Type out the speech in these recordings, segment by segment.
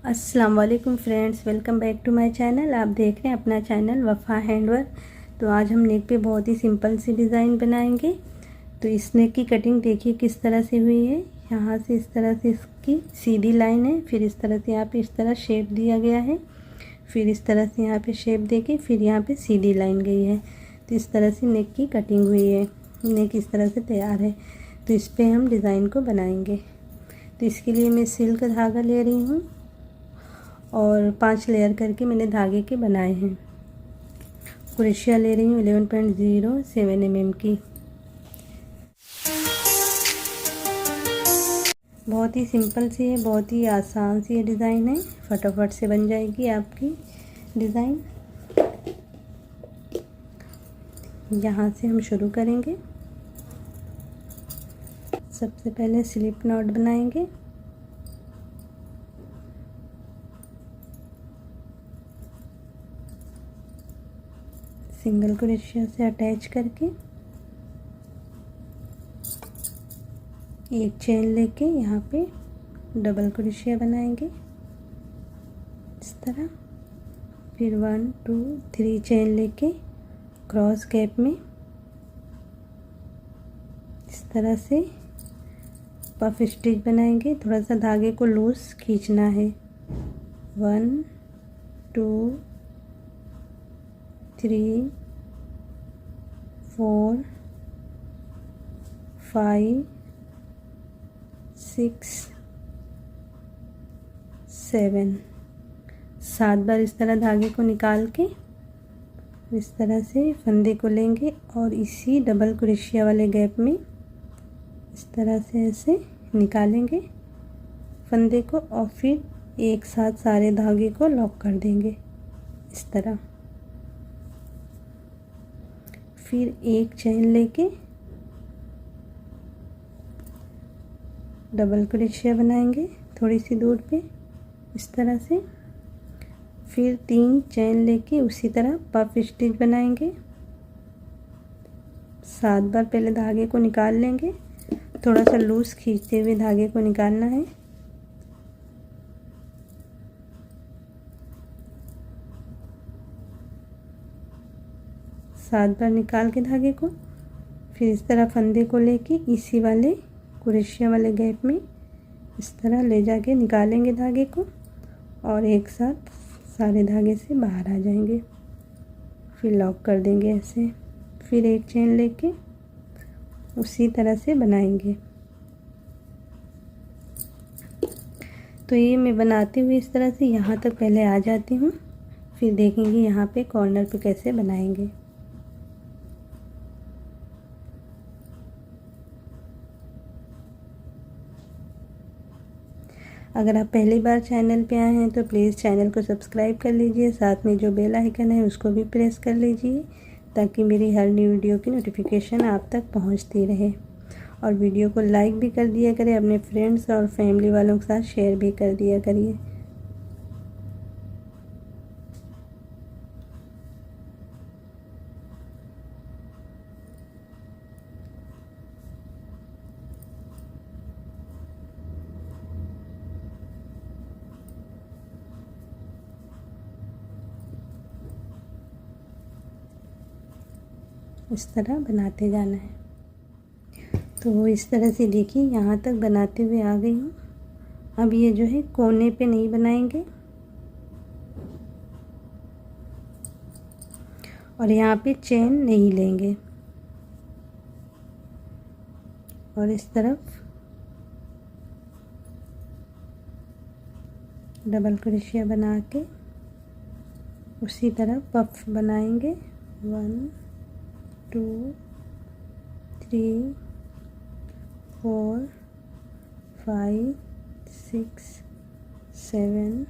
अस्सलाम वालेकुम friends, welcome back to my channel. आप देख रहे हैं अपना चैनल वफ़ा हैंडवर्क। तो आज हम नेक पे बहुत ही सिंपल सी डिज़ाइन बनाएंगे। तो इस नेक की कटिंग देखिए किस तरह से हुई है। यहाँ से इस तरह से इसकी सीधी लाइन है, फिर इस तरह से यहाँ पे इस तरह शेप दिया गया है, फिर इस तरह से यहाँ पे शेप देके फिर यहाँ पे सीधी लाइन गई है। तो इस तरह से नेक की कटिंग हुई है। नेक इस तरह से तैयार है। तो इस पर हम डिज़ाइन को बनाएंगे। तो इसके लिए मैं सिल्क धागा ले रही हूँ और 5 लेयर करके मैंने धागे के बनाए हैं। क्रोशिया ले रही हूँ 11.07 mm की। बहुत ही सिंपल सी है, बहुत ही आसान सी ये डिज़ाइन है। फटाफट से बन जाएगी आपकी डिज़ाइन। यहाँ से हम शुरू करेंगे। सबसे पहले स्लिप नॉट बनाएंगे। सिंगल क्रोशिया से अटैच करके एक चेन लेके यहाँ पे डबल क्रोशिया बनाएंगे इस तरह। फिर 1 2 3 चेन लेके क्रॉस गैप में इस तरह से पफ स्टिच बनाएंगे। थोड़ा सा धागे को लूज खींचना है। 1 2 3 4 5 6 7 7 बार इस तरह धागे को निकाल के इस तरह से फंदे को लेंगे और इसी डबल क्रोशिया वाले गैप में इस तरह से ऐसे निकालेंगे फंदे को और फिर एक साथ सारे धागे को लॉक कर देंगे इस तरह। फिर एक चेन लेके डबल क्रोशिया बनाएंगे थोड़ी सी दूर पे इस तरह से। फिर 3 चेन लेके उसी तरह पफ स्टिच बनाएंगे। 7 बार पहले धागे को निकाल लेंगे, थोड़ा सा लूज खींचते हुए धागे को निकालना है। सात बार निकाल के धागे को फिर इस तरह फंदे को लेके इसी वाले क्रोशिया वाले गैप में इस तरह ले जाके निकालेंगे धागे को और एक साथ सारे धागे से बाहर आ जाएंगे। फिर लॉक कर देंगे ऐसे। फिर एक चेन लेके उसी तरह से बनाएंगे। तो ये मैं बनाते हुए इस तरह से यहाँ तक पहले आ जाती हूँ, फिर देखेंगे यहाँ पे कॉर्नर पे कैसे बनाएंगे। अगर आप पहली बार चैनल पे आए हैं तो प्लीज़ चैनल को सब्सक्राइब कर लीजिए, साथ में जो बेल आइकन है उसको भी प्रेस कर लीजिए ताकि मेरी हर न्यू वीडियो की नोटिफिकेशन आप तक पहुंचती रहे। और वीडियो को लाइक भी कर दिया करें, अपने फ्रेंड्स और फैमिली वालों के साथ शेयर भी कर दिया करिए। इस तरह बनाते जाना है। तो वो इस तरह से देखिए यहाँ तक बनाते हुए आ गई हूँ। अब ये जो है कोने पे नहीं बनाएंगे और यहाँ पे चेन नहीं लेंगे और इस तरफ डबल क्रोशिया बना के उसी तरह पफ बनाएंगे। 1 2 3 4 5 6 7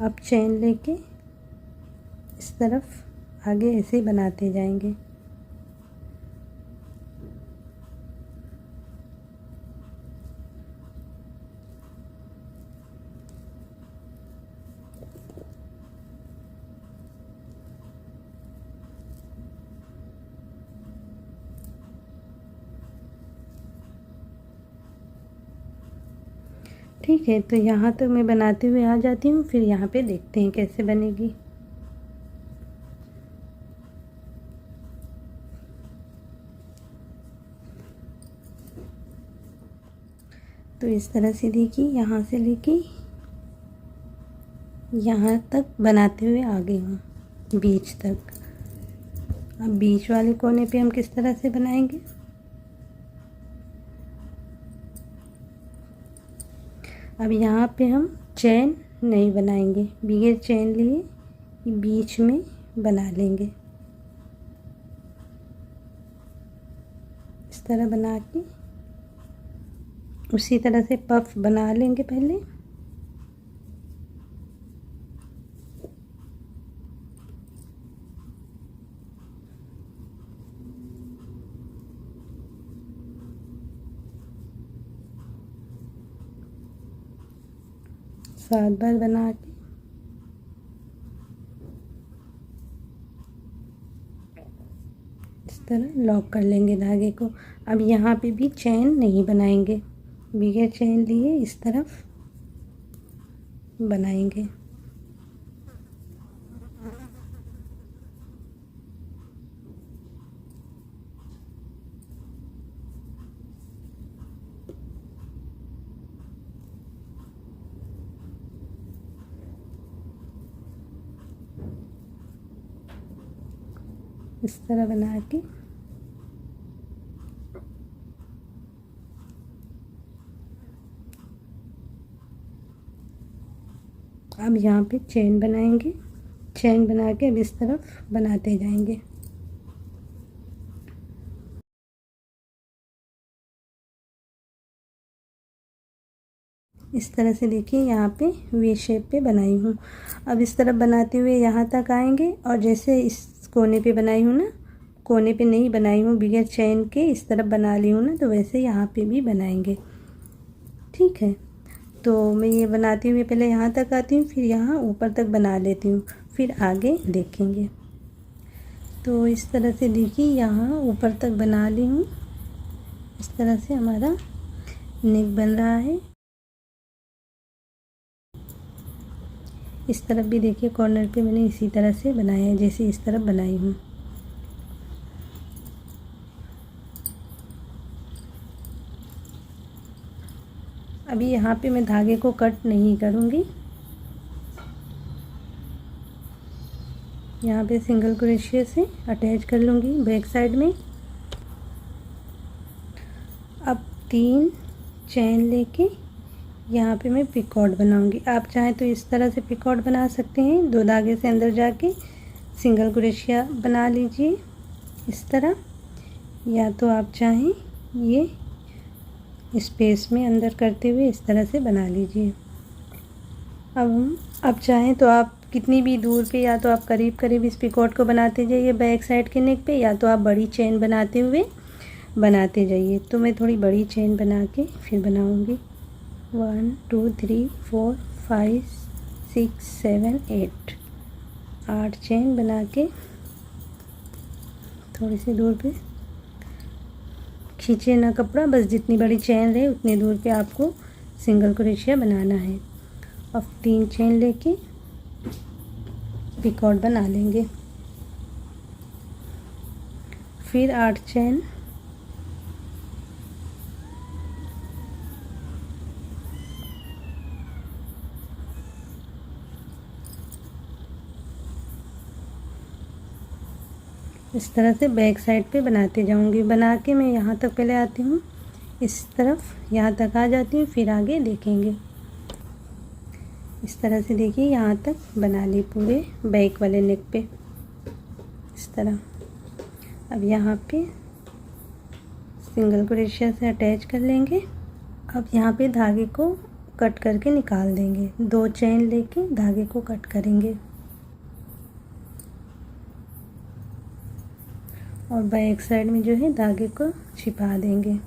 अब चेन लेके इस तरफ आगे ऐसे बनाते जाएंगे। ठीक है, तो यहाँ तक मैं बनाते हुए आ जाती हूँ, फिर यहाँ पे देखते हैं कैसे बनेगी। तो इस तरह से देखिए, यहाँ से लेके यहाँ तक बनाते हुए आ गई हूँ, बीच तक। अब बीच वाले कोने पे हम किस तरह से बनाएंगे। अब यहाँ पे हम चैन नहीं बनाएंगे, बगैर चैन लिए बीच में बना लेंगे। इस तरह बना के उसी तरह से पफ बना लेंगे पहले। सात बार बना के इस तरह लॉक कर लेंगे धागे को। अब यहाँ पे भी चैन नहीं बनाएंगे, बगैर चैन लिए इस तरफ बनाएंगे। इस तरह बना के अब यहाँ पे चैन बनाएंगे। चैन बना के अब इस तरफ बनाते जाएंगे। इस तरह से देखिए, यहाँ पे वी शेप पे बनाई हूँ। अब इस तरफ बनाते हुए यहाँ तक आएंगे, और जैसे इस कोने पे बनाई हूँ ना, कोने पे नहीं बनाई हूँ, बगैर चैन के इस तरफ बना ली हूँ ना, तो वैसे यहाँ पे भी बनाएंगे। ठीक है, तो मैं ये बनाते हुए पहले यहाँ तक आती हूँ, फिर यहाँ ऊपर तक बना लेती हूँ, फिर आगे देखेंगे। तो इस तरह से देखिए, यहाँ ऊपर तक बना ली हूँ। इस तरह से हमारा नेक बन रहा है। इस तरफ भी देखिए, कॉर्नर पे मैंने इसी तरह से बनाया है जैसे इस तरफ बनाई हूँ। अभी यहाँ पे मैं धागे को कट नहीं करूँगी। यहाँ पे सिंगल क्रोशिया से अटैच कर लूँगी बैक साइड में। अब 3 चैन लेके यहाँ पे मैं पिकॉट बनाऊँगी। आप चाहें तो इस तरह से पिकॉट बना सकते हैं, 2 धागे से अंदर जाके सिंगल क्रोशिया बना लीजिए इस तरह, या तो आप चाहें ये स्पेस में अंदर करते हुए इस तरह से बना लीजिए। अब चाहें तो आप कितनी भी दूर पे, या तो आप करीब करीब इस पिकॉट को बनाते जाइए बैक साइड के नेक पे, या तो आप बड़ी चैन बनाते हुए बनाते जाइए। तो मैं थोड़ी बड़ी चैन बना के फिर बनाऊँगी। 1 2 3 4 5 6 7 8 चैन बना के थोड़ी सी दूर पे खींचे ना कपड़ा, बस जितनी बड़ी चैन रहे उतनी दूर पे आपको सिंगल क्रोशिया बनाना है। अब 3 चैन लेके पिकॉट बना लेंगे। फिर 8 चैन, इस तरह से बैक साइड पे बनाते जाऊंगी। बना के मैं यहाँ तक पहले आती हूँ, इस तरफ यहाँ तक आ जाती हूँ, फिर आगे देखेंगे। इस तरह से देखिए, यहाँ तक बना ली पूरे बैक वाले नेक पे इस तरह। अब यहाँ पे सिंगल क्रोशिया से अटैच कर लेंगे। अब यहाँ पे धागे को कट करके निकाल देंगे। 2 चैन लेके धागे को कट करेंगे और बैक साइड में जो है धागे को छिपा देंगे।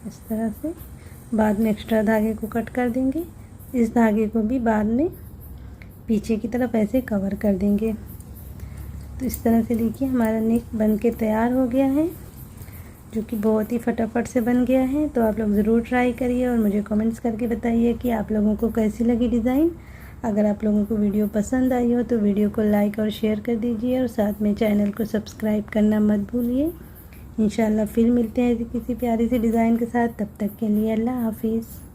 इस तरह से बाद में एक्स्ट्रा धागे को कट कर देंगे। इस धागे को भी बाद में पीछे की तरफ ऐसे कवर कर देंगे। तो इस तरह से देखिए हमारा नेक बन के तैयार हो गया है, जो कि बहुत ही फटाफट से बन गया है। तो आप लोग ज़रूर ट्राई करिए और मुझे कमेंट्स करके बताइए कि आप लोगों को कैसी लगी डिज़ाइन। अगर आप लोगों को वीडियो पसंद आई हो तो वीडियो को लाइक और शेयर कर दीजिए और साथ में चैनल को सब्सक्राइब करना मत भूलिए। इंशाल्लाह फिर मिलते हैं किसी प्यारी सी डिज़ाइन के साथ। तब तक के लिए अल्लाह हाफिज़।